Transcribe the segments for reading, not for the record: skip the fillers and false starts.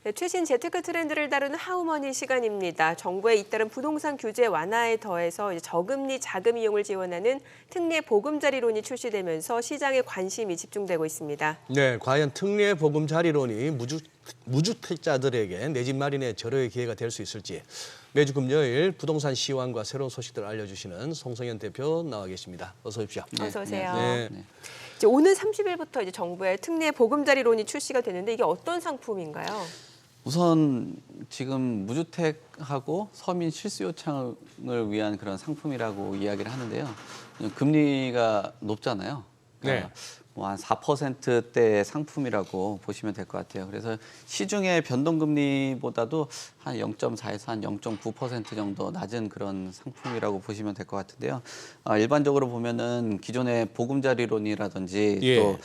네, 최신 재테크 트렌드를 다루는 하우머니 시간입니다. 정부의 잇따른 부동산 규제 완화에 더해서 이제 저금리 자금 이용을 지원하는 특례 보금자리론이 출시되면서 시장에 관심이 집중되고 있습니다. 네, 과연 특례 보금자리론이 무주택자들에게 내 집 마련의 절호의 기회가 될 수 있을지 매주 금요일 부동산 시황과 새로운 소식들을 알려주시는 송성현 대표 나와 계십니다. 어서 오십시오. 어서 오세요. 네. 이제 오는 30일부터 이제 정부의 특례 보금자리론이 출시가 되는데 이게 어떤 상품인가요? 우선 지금 무주택하고 서민 실수요청을 위한 그런 상품이라고 이야기를 하는데요. 금리가 높잖아요. 그러니까 네. 뭐한 4%대의 상품이라고 보시면 될 것 같아요. 그래서 시중의 변동금리보다도 한 0.4에서 한 0.9% 정도 낮은 그런 상품이라고 보시면 될 것 같은데요. 일반적으로 보면은 기존의 보금자리론이라든지 예. 또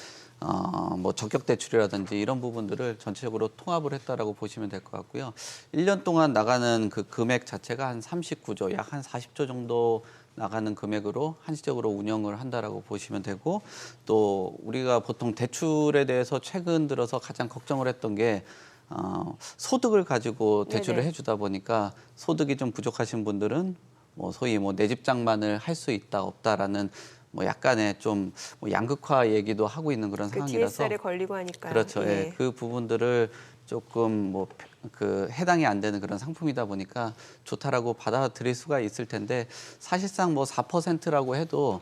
뭐 적격 대출이라든지 이런 부분들을 전체적으로 통합을 했다라고 보시면 될 것 같고요. 1년 동안 나가는 그 금액 자체가 한 39조, 약 한 40조 정도 나가는 금액으로 한시적으로 운영을 한다라고 보시면 되고, 또 우리가 보통 대출에 대해서 최근 들어서 가장 걱정을 했던 게 소득을 가지고 대출을 네네. 해주다 보니까 소득이 좀 부족하신 분들은 뭐 소위 뭐 내 집 장만을 할 수 있다 없다라는 뭐 약간의 좀 뭐 양극화 얘기도 하고 있는 그런 그 상황이라서 DSR에 걸리고 하니까요. 그렇죠. 예. 예. 그 부분들을 조금 뭐 그 해당이 안 되는 그런 상품이다 보니까 좋다라고 받아들일 수가 있을 텐데, 사실상 뭐 4%라고 해도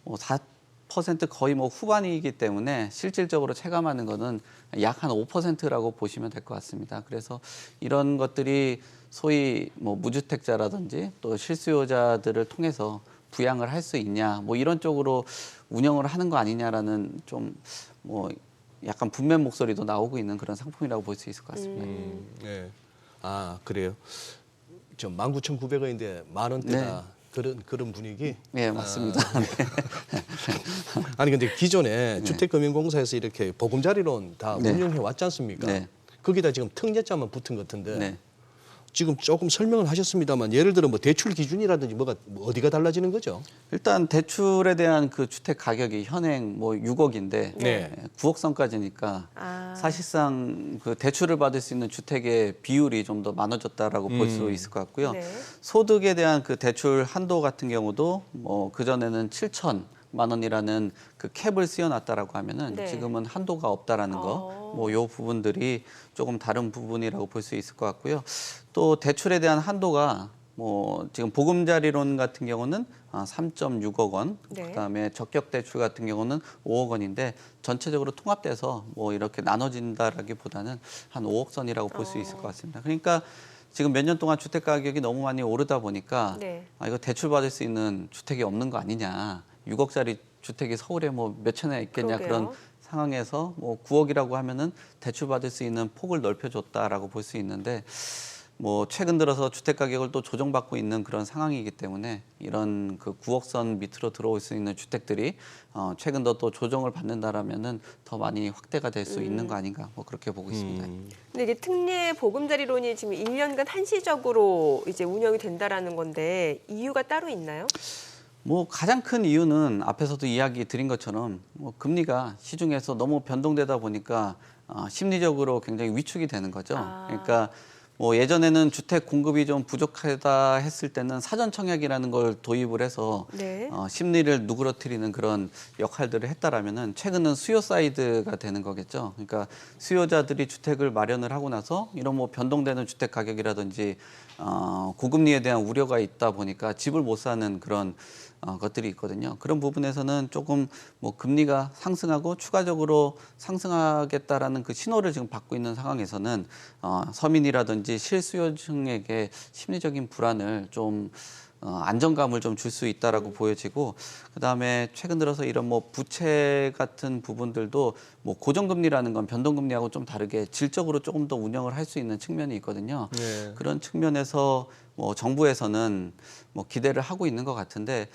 뭐 4% 거의 뭐 후반이기 때문에 실질적으로 체감하는 거는 약 한 5%라고 보시면 될 것 같습니다. 그래서 이런 것들이 소위 뭐 무주택자라든지 또 실수요자들을 통해서 부양을 할 수 있냐, 뭐 이런 쪽으로 운영을 하는 거 아니냐라는 좀 뭐 약간 분맨 목소리도 나오고 있는 그런 상품이라고 볼 수 있을 것 같습니다. 네. 아, 그래요. 저 19,900원인데 만 원대다. 그런 분위기? 네, 맞습니다. 아니 근데 기존에 주택금융공사에서 이렇게 보금자리론 다 네. 운영해 왔지 않습니까? 네. 거기다 지금 특례자만 붙은 것 같은데 네. 지금 조금 설명을 하셨습니다만 예를 들어 뭐 대출 기준이라든지 뭐가 어디가 달라지는 거죠? 일단 대출에 대한 그 주택 가격이 현행 뭐 6억인데 네. 9억 선까지니까 아. 사실상 그 대출을 받을 수 있는 주택의 비율이 좀 더 많아졌다라고 볼 수 있을 것 같고요. 네. 소득에 대한 그 대출 한도 같은 경우도 뭐 그전에는 7천만 원이라는 그 캡을 씌워놨다라고 하면은 네. 지금은 한도가 없다라는 거, 뭐 요 부분들이 조금 다른 부분이라고 볼 수 있을 것 같고요. 또 대출에 대한 한도가 뭐 지금 보금자리론 같은 경우는 3.6억 원, 네. 그다음에 적격 대출 같은 경우는 5억 원인데 전체적으로 통합돼서 뭐 이렇게 나눠진다라기보다는 한 5억 선이라고 볼 수 있을 것 같습니다. 그러니까 지금 몇 년 동안 주택 가격이 너무 많이 오르다 보니까 네. 이거 대출 받을 수 있는 주택이 없는 거 아니냐, 6억짜리 주택이 서울에 뭐 몇 채나 있겠냐, 그러게요. 그런 상황에서 뭐 9억이라고 하면은 대출 받을 수 있는 폭을 넓혀줬다라고 볼 수 있는데, 뭐 최근 들어서 주택 가격을 또 조정받고 있는 그런 상황이기 때문에 이런 그 9억 선 밑으로 들어올 수 있는 주택들이 최근 더 또 조정을 받는다라면은 더 많이 확대가 될 수 있는 거 아닌가, 뭐 그렇게 보고 있습니다. 근데 이게 특례 보금자리론이 지금 1년간 한시적으로 이제 운영이 된다라는 건데 이유가 따로 있나요? 뭐 가장 큰 이유는 앞에서도 이야기 드린 것처럼 뭐 금리가 시중에서 너무 변동되다 보니까 심리적으로 굉장히 위축이 되는 거죠. 아. 그러니까 뭐 예전에는 주택 공급이 좀 부족하다 했을 때는 사전 청약이라는 걸 도입을 해서 네. 심리를 누그러뜨리는 그런 역할들을 했다라면은 최근은 수요 사이드가 되는 거겠죠. 그러니까 수요자들이 주택을 마련을 하고 나서 이런 뭐 변동되는 주택 가격이라든지 고금리에 대한 우려가 있다 보니까 집을 못 사는 그런 것들이 있거든요. 그런 부분에서는 조금 뭐 금리가 상승하고 추가적으로 상승하겠다라는 그 신호를 지금 받고 있는 상황에서는 서민이라든지 실수요층에게 심리적인 불안을 좀 안정감을 좀 줄 수 있다라고 보여지고, 그다음에 최근 들어서 이런 뭐 부채 같은 부분들도 뭐 고정금리라는 건 변동금리하고 좀 다르게 질적으로 조금 더 운영을 할 수 있는 측면이 있거든요. 네. 그런 측면에서 뭐 정부에서는 뭐 기대를 하고 있는 것 같은데,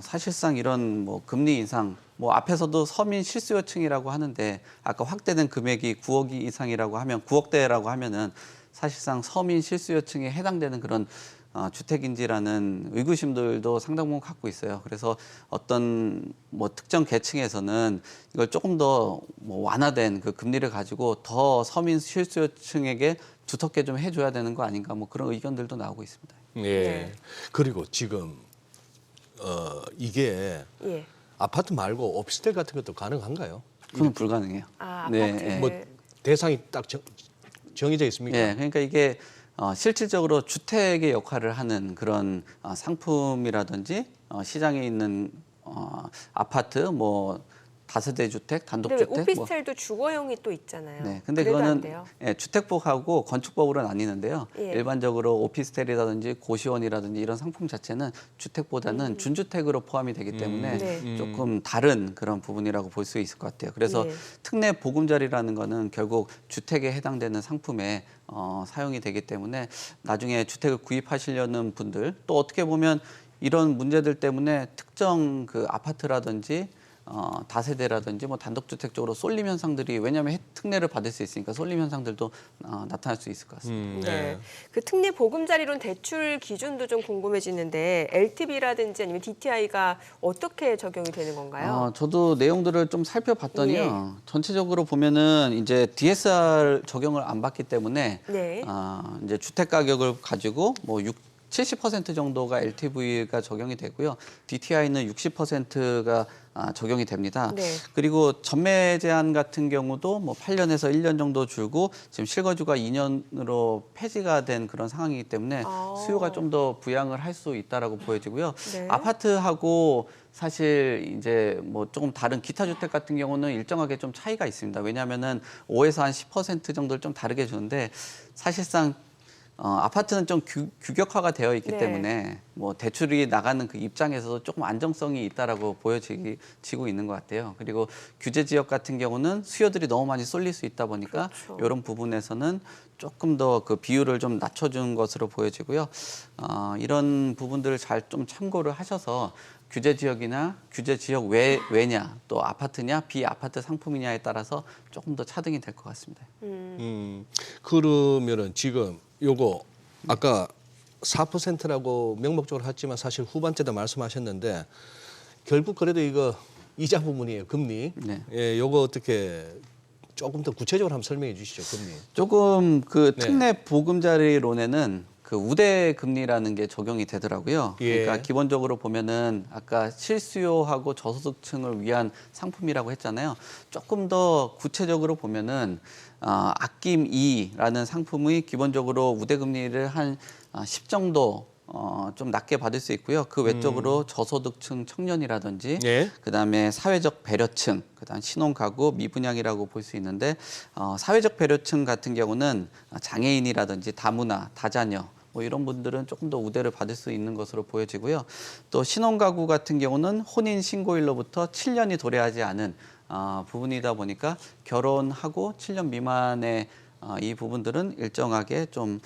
사실상 이런 뭐 금리 인상, 뭐 앞에서도 서민 실수요층이라고 하는데 아까 확대된 금액이 9억 이상이라고 하면 9억대라고 하면은 사실상 서민 실수요층에 해당되는 그런 주택인지라는 의구심들도 상당 부분 갖고 있어요. 그래서 어떤 뭐 특정 계층에서는 이걸 조금 더 뭐 완화된 그 금리를 가지고 더 서민 실수요층에게 두텁게 좀 해줘야 되는 거 아닌가 뭐 그런 의견들도 나오고 있습니다. 예. 네. 그리고 지금 이게 예. 아파트 말고 오피스텔 같은 것도 가능한가요? 그건 불가능해요. 아, 네, 아파트. 예. 뭐 대상이 딱 정해져 있습니까? 예, 그러니까 이게 실질적으로 주택의 역할을 하는 그런 상품이라든지 시장에 있는 아파트, 뭐 다세대 주택, 근데 왜 단독주택, 뭐 오피스텔도 주거용이 또 있잖아요. 네, 근데 그래도 안 그거는 돼요? 예, 주택법하고 건축법으로 나뉘는데요. 예. 일반적으로 오피스텔이라든지 고시원이라든지 이런 상품 자체는 주택보다는 준주택으로 포함이 되기 때문에 네. 조금 다른 그런 부분이라고 볼 수 있을 것 같아요. 그래서 예. 특례 보금자리라는 거는 결국 주택에 해당되는 상품에 사용이 되기 때문에 나중에 주택을 구입하시려는 분들 또 어떻게 보면 이런 문제들 때문에 특정 그 아파트라든지 다세대라든지 뭐 단독주택 쪽으로 쏠림 현상들이 왜냐하면 특례를 받을 수 있으니까 쏠림 현상들도 나타날 수 있을 것 같습니다. 네. 그 특례 보금자리론 대출 기준도 좀 궁금해지는데 LTV라든지 아니면 DTI가 어떻게 적용이 되는 건가요? 저도 내용들을 좀 살펴봤더니요. 전체적으로 보면은 이제 DSR 적용을 안 받기 때문에 네. 이제 주택 가격을 가지고 뭐 70% 정도가 LTV가 적용이 되고요. DTI는 60%가 적용이 됩니다. 네. 그리고 전매 제한 같은 경우도 뭐 8년에서 1년 정도 줄고 지금 실거주가 2년으로 폐지가 된 그런 상황이기 때문에 수요가 좀 더 부양을 할 수 있다라고 보여지고요. 네. 아파트하고 사실 이제 뭐 조금 다른 기타 주택 같은 경우는 일정하게 좀 차이가 있습니다. 왜냐하면은 5에서 한 10% 정도를 좀 다르게 주는데 사실상 아파트는 좀 규격화가 되어 있기 네. 때문에 뭐 대출이 나가는 그 입장에서도 조금 안정성이 있다라고 보여지고 있는 것 같아요. 그리고 규제 지역 같은 경우는 수요들이 너무 많이 쏠릴 수 있다 보니까 그렇죠. 이런 부분에서는 조금 더 그 비율을 좀 낮춰준 것으로 보여지고요. 이런 부분들을 잘 좀 참고를 하셔서 규제 지역이나 규제 지역 외냐 또 아파트냐 비아파트 상품이냐에 따라서 조금 더 차등이 될 것 같습니다. 그러면은 지금 요거 아까 4%라고 명목적으로 했지만 사실 후반 때도 말씀하셨는데 결국 그래도 이거 이자 부분이에요, 금리. 네. 예, 요거 어떻게 조금 더 구체적으로 한번 설명해 주시죠, 금리. 조금 그 네. 특례 보금자리론에는 그 우대 금리라는 게 적용이 되더라고요. 예. 그러니까 기본적으로 보면은 아까 실수요하고 저소득층을 위한 상품이라고 했잖아요. 조금 더 구체적으로 보면은 아낌 2라는 상품이 기본적으로 우대 금리를 한 10 정도 좀 낮게 받을 수 있고요. 그 외적으로 저소득층 청년이라든지 예. 그다음에 사회적 배려층, 그다음 신혼가구, 미분양이라고 볼 수 있는데 사회적 배려층 같은 경우는 장애인이라든지 다문화, 다자녀 뭐 이런 분들은 조금 더 우대를 받을 수 있는 것으로 보여지고요. 또 신혼가구 같은 경우는 혼인 신고일로부터 7년이 도래하지 않은 부분이다 보니까 결혼하고 7년 미만의 이 부분들은 일정하게 좀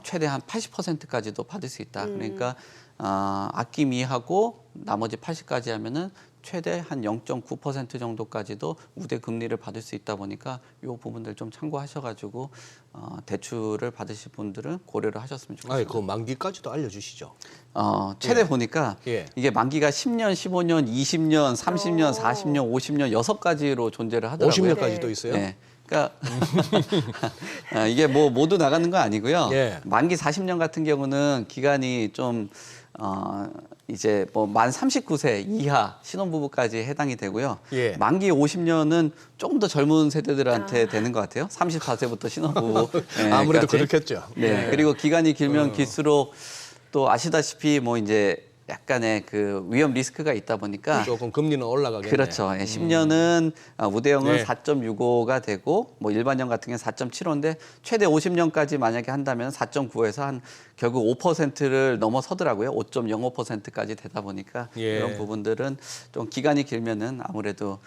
최대한 80%까지도 받을 수 있다. 그러니까 아낌이하고 나머지 80까지 하면은 최대 한 0.9% 정도까지도 우대 금리를 받을 수 있다 보니까 이 부분들 좀 참고하셔가지고 대출을 받으실 분들은 고려를 하셨으면 좋겠습니다. 아니, 그 만기까지도 알려주시죠. 최대 예. 보니까 예. 이게 만기가 10년, 15년, 20년, 30년, 40년, 50년 6가지로 존재를 하더라고요. 50년까지도 있어요. 네. 그러니까 이게 뭐 모두 나가는 건 아니고요. 예. 만기 40년 같은 경우는 기간이 좀 이제 뭐 만 39세 이하 신혼부부까지 해당이 되고요. 예. 만기 50년은 조금 더 젊은 세대들한테 되는 것 같아요. 34세부터 신혼부부. 아무래도 까지. 그렇겠죠. 네. 예. 그리고 기간이 길면 길수록 또 아시다시피 뭐 이제 약간의 그 위험 리스크가 있다 보니까 조금 금리는 올라가겠네요. 그렇죠. 예, 10년은 우대형은 네. 4.65가 되고 뭐 일반형 같은 경우는 4.75인데 최대 50년까지 만약에 한다면 4.9에서 한 결국 5%를 넘어서더라고요. 5.05%까지 되다 보니까 예. 이런 부분들은 좀 기간이 길면은 아무래도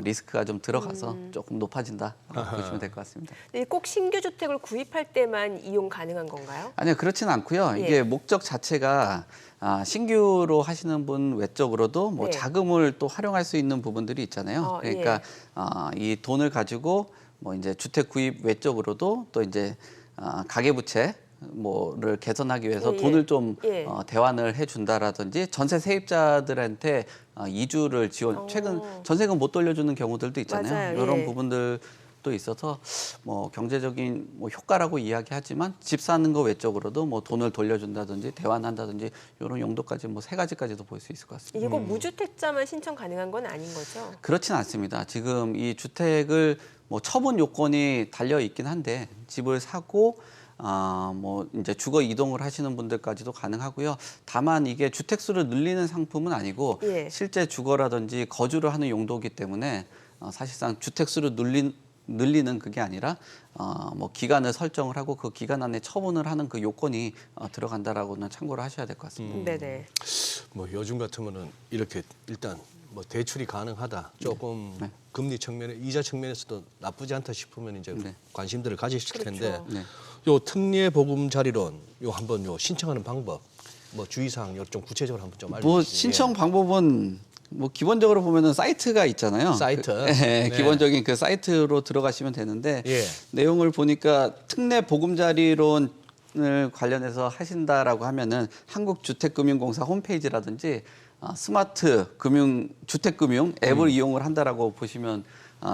리스크가 좀 들어가서 조금 높아진다 보시면 될 것 같습니다. 근데 꼭 신규 주택을 구입할 때만 이용 가능한 건가요? 아니요, 그렇지는 않고요. 예. 이게 목적 자체가 신규로 하시는 분 외적으로도 뭐 네. 자금을 또 활용할 수 있는 부분들이 있잖아요. 예. 그러니까 이 돈을 가지고 뭐 이제 주택 구입 외적으로도 또 이제 가계부채 뭐를 개선하기 위해서 예, 예. 돈을 좀 예. 대환을 해준다라든지 전세 세입자들한테 이주를 지원. 최근 전세금 못 돌려주는 경우들도 있잖아요. 맞아요. 이런 예. 부분들도 있어서 뭐 경제적인 뭐 효과라고 이야기하지만 집 사는 거 외적으로도 뭐 돈을 돌려준다든지 대환한다든지 이런 용도까지 뭐 3가지까지도 볼 수 있을 것 같습니다. 이게 꼭 무주택자만 신청 가능한 건 아닌 거죠? 그렇진 않습니다. 지금 이 주택을 뭐 처분 요건이 달려 있긴 한데 집을 사고 뭐 이제 주거 이동을 하시는 분들까지도 가능하고요. 다만 이게 주택 수를 늘리는 상품은 아니고 예. 실제 주거라든지 거주를 하는 용도이기 때문에 사실상 주택 수를 늘리는 그게 아니라 뭐 기간을 설정을 하고 그 기간 안에 처분을 하는 그 요건이 들어간다라고는 참고를 하셔야 될 것 같습니다. 네네. 뭐 요즘 같으면은 이렇게 일단 뭐 대출이 가능하다. 조금 네. 금리 측면에 이자 측면에서도 나쁘지 않다 싶으면 이제 네. 관심들을 가지실 텐데 그렇죠. 네. 요 특례 보금자리론 요 한번 요 신청하는 방법 뭐 주의사항 좀 구체적으로 한번 좀 알려주세요. 뭐 신청 방법은 뭐 기본적으로 보면은 사이트가 있잖아요. 사이트. 네. 네. 기본적인 그 사이트로 들어가시면 되는데 예. 내용을 보니까 특례 보금자리론을 관련해서 하신다라고 하면은 한국주택금융공사 홈페이지라든지 스마트 금융 주택금융 앱을 이용을 한다라고 보시면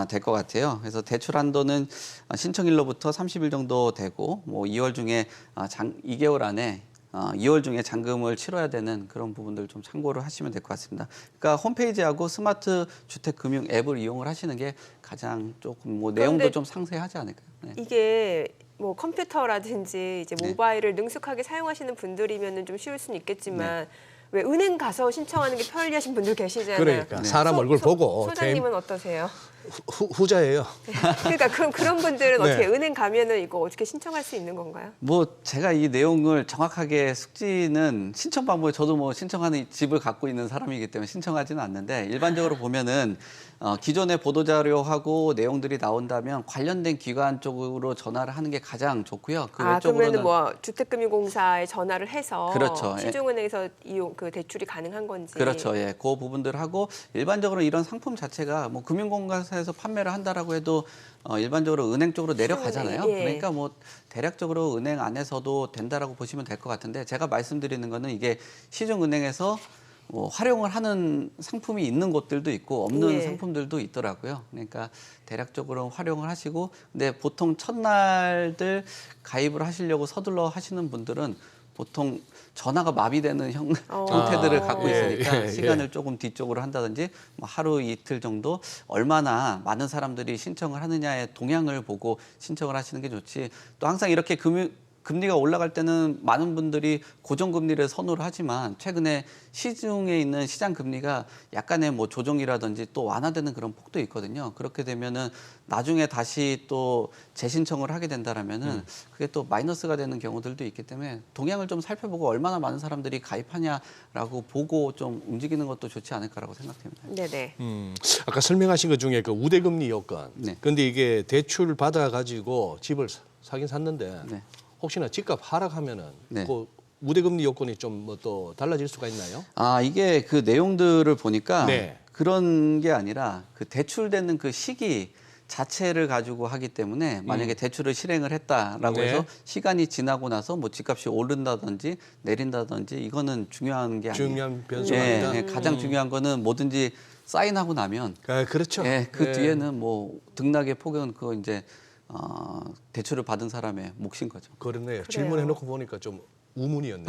될 것 같아요. 그래서 대출 한도는 신청일로부터 30일 정도 되고 뭐 2월 중에 2개월 안에 2월 중에 잔금을 치러야 되는 그런 부분들 좀 참고를 하시면 될 것 같습니다. 그러니까 홈페이지하고 스마트 주택금융 앱을 이용을 하시는 게 가장 조금 뭐 내용도 그런데 좀 상세하지 않을까요? 네. 이게 뭐 컴퓨터라든지 이제 네. 모바일을 능숙하게 사용하시는 분들이면은 좀 쉬울 수는 있겠지만 네. 왜 은행 가서 신청하는 게 편리하신 분들 계시잖아요. 그러니까 사람 얼굴 보고 소장님은 어떠세요? 후자예요. 그러니까 그런 분들은 네. 어떻게 은행 가면은 이거 어떻게 신청할 수 있는 건가요? 뭐 제가 이 내용을 정확하게 숙지는 신청 방법에 저도 뭐 신청하는 집을 갖고 있는 사람이기 때문에 신청하지는 않는데 일반적으로 보면은 기존의 보도자료하고 내용들이 나온다면 관련된 기관 쪽으로 전화를 하는 게 가장 좋고요. 그 그러면은 외적으로는 뭐 주택금융공사에 전화를 해서 그렇죠. 예. 시중은행에서 이용 그 대출이 가능한 건지. 그렇죠. 예. 그 부분들 하고 일반적으로 이런 상품 자체가 뭐 금융공사에서 판매를 한다라고 해도 일반적으로 은행 쪽으로 내려가잖아요. 예. 그러니까 뭐 대략적으로 은행 안에서도 된다라고 보시면 될 것 같은데 제가 말씀드리는 거는 이게 시중은행에서 뭐 활용을 하는 상품이 있는 곳들도 있고 없는 예. 상품들도 있더라고요. 그러니까 대략적으로 활용을 하시고 근데 보통 첫날들 가입을 하시려고 서둘러 하시는 분들은 보통 전화가 마비되는 형태들을 갖고 예, 있으니까 예, 예. 시간을 조금 뒤쪽으로 한다든지 뭐 하루 이틀 정도 얼마나 많은 사람들이 신청을 하느냐의 동향을 보고 신청을 하시는 게 좋지. 또 항상 이렇게 금리가 올라갈 때는 많은 분들이 고정금리를 선호를 하지만 최근에 시중에 있는 시장 금리가 약간의 뭐 조정이라든지 또 완화되는 그런 폭도 있거든요. 그렇게 되면은 나중에 다시 또 재신청을 하게 된다라면은 그게 또 마이너스가 되는 경우들도 있기 때문에 동향을 좀 살펴보고 얼마나 많은 사람들이 가입하냐라고 보고 좀 움직이는 것도 좋지 않을까라고 생각됩니다. 네네. 아까 설명하신 것 중에 그 우대금리 요건. 네. 근데 이게 대출 받아 가지고 집을 사긴 샀는데 네. 혹시나 집값 하락하면은 네. 그 우대금리 요건이 좀 뭐 또 달라질 수가 있나요? 이게 그 내용들을 보니까 네. 그런 게 아니라 그 대출되는 그 시기 자체를 가지고 하기 때문에 만약에 대출을 실행을 했다라고 네. 해서 시간이 지나고 나서 뭐 집값이 오른다든지 내린다든지 이거는 중요한 게 아니에요. 중요한 변수가 아니다. 예, 가장 중요한 거는 뭐든지 사인하고 나면 그렇죠. 예, 그 예. 뒤에는 뭐 등락의 폭은 그거 이제 대출을 받은 사람의 몫인 거죠. 그렇네요. 질문해놓고 보니까 좀 우문이었네요.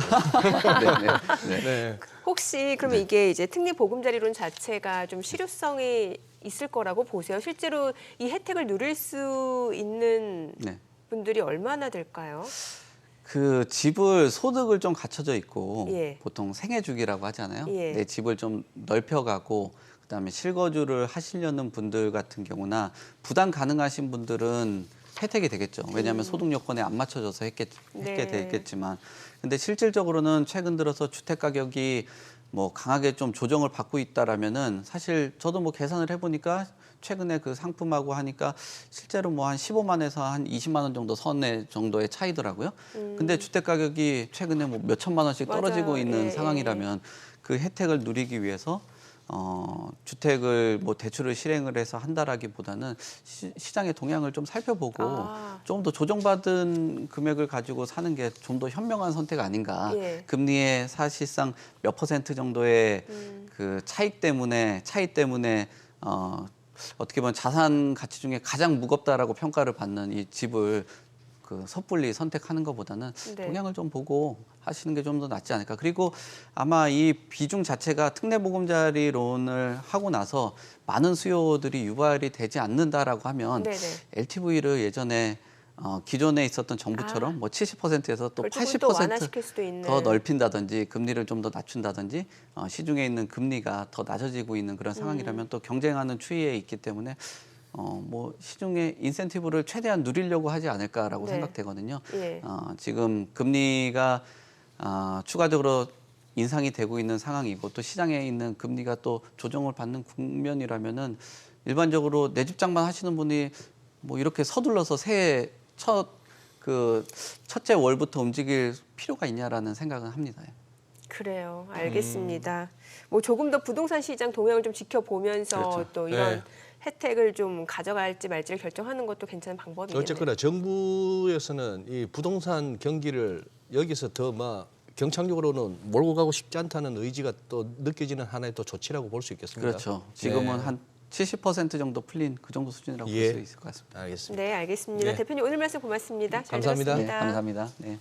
네. 네. 혹시 그러면 이게 이제 특례 보금자리론 자체가 좀 실효성이 있을 거라고 보세요? 실제로 이 혜택을 누릴 수 있는 네. 분들이 얼마나 될까요? 그 집을 소득을 좀 갖춰져 있고 예. 보통 생애주기라고 하잖아요. 예. 내 집을 좀 넓혀가고 그다음에 실거주를 하시려는 분들 같은 경우나 부담 가능하신 분들은 혜택이 되겠죠. 왜냐하면 소득 요건에 안 맞춰져서 했게 네. 되겠지만, 근데 실질적으로는 최근 들어서 주택 가격이 뭐 강하게 좀 조정을 받고 있다라면은 사실 저도 뭐 계산을 해보니까 최근에 그 상품하고 하니까 실제로 뭐 한 15만에서 한 20만 원 정도 선의 정도의 차이더라고요. 근데 주택 가격이 최근에 뭐 몇 천만 원씩 떨어지고 맞아요. 있는 예, 상황이라면 그 혜택을 누리기 위해서 주택을 뭐 대출을 실행을 해서 한다라기보다는 시장의 동향을 좀 살펴보고 조금 더 조정받은 금액을 가지고 사는 게 좀 더 현명한 선택 아닌가. 예. 금리의 사실상 몇 퍼센트 정도의 그 차이 때문에 어떻게 보면 자산 가치 중에 가장 무겁다라고 평가를 받는 이 집을 그 섣불리 선택하는 것보다는 네. 동향을 좀 보고 하시는 게 좀 더 낫지 않을까. 그리고 아마 이 비중 자체가 특례보금자리론을 하고 나서 많은 수요들이 유발이 되지 않는다라고 하면 네네. LTV를 예전에 기존에 있었던 정부처럼 뭐 70%에서 또 그걸 조금 더 80% 완화시킬 수도 있는. 더 넓힌다든지 금리를 좀 더 낮춘다든지 시중에 있는 금리가 더 낮아지고 있는 그런 상황이라면 또 경쟁하는 추이에 있기 때문에 뭐 시중의 인센티브를 최대한 누리려고 하지 않을까라고 네. 생각되거든요. 예. 지금 금리가 추가적으로 인상이 되고 있는 상황이고 또 시장에 있는 금리가 또 조정을 받는 국면이라면은 일반적으로 내 집 장만 하시는 분이 뭐 이렇게 서둘러서 새해 첫째 월부터 움직일 필요가 있냐라는 생각은 합니다. 그래요. 알겠습니다. 뭐 조금 더 부동산 시장 동향을 좀 지켜보면서 그렇죠. 또 이런 네. 혜택을 좀 가져갈지 말지를 결정하는 것도 괜찮은 방법이겠네요. 어쨌거나 정부에서는 이 부동산 경기를 여기서 더 막 경착륙으로는 몰고 가고 싶지 않다는 의지가 또 느껴지는 하나의 또 조치라고 볼 수 있겠습니다. 그렇죠. 지금은 네. 한 70% 정도 풀린 그 정도 수준이라고 예. 볼 수 있을 것 같습니다. 알겠습니다. 네, 알겠습니다. 네. 대표님 오늘 말씀 고맙습니다. 잘 감사합니다. 네, 들었습니다. 감사합니다. 네.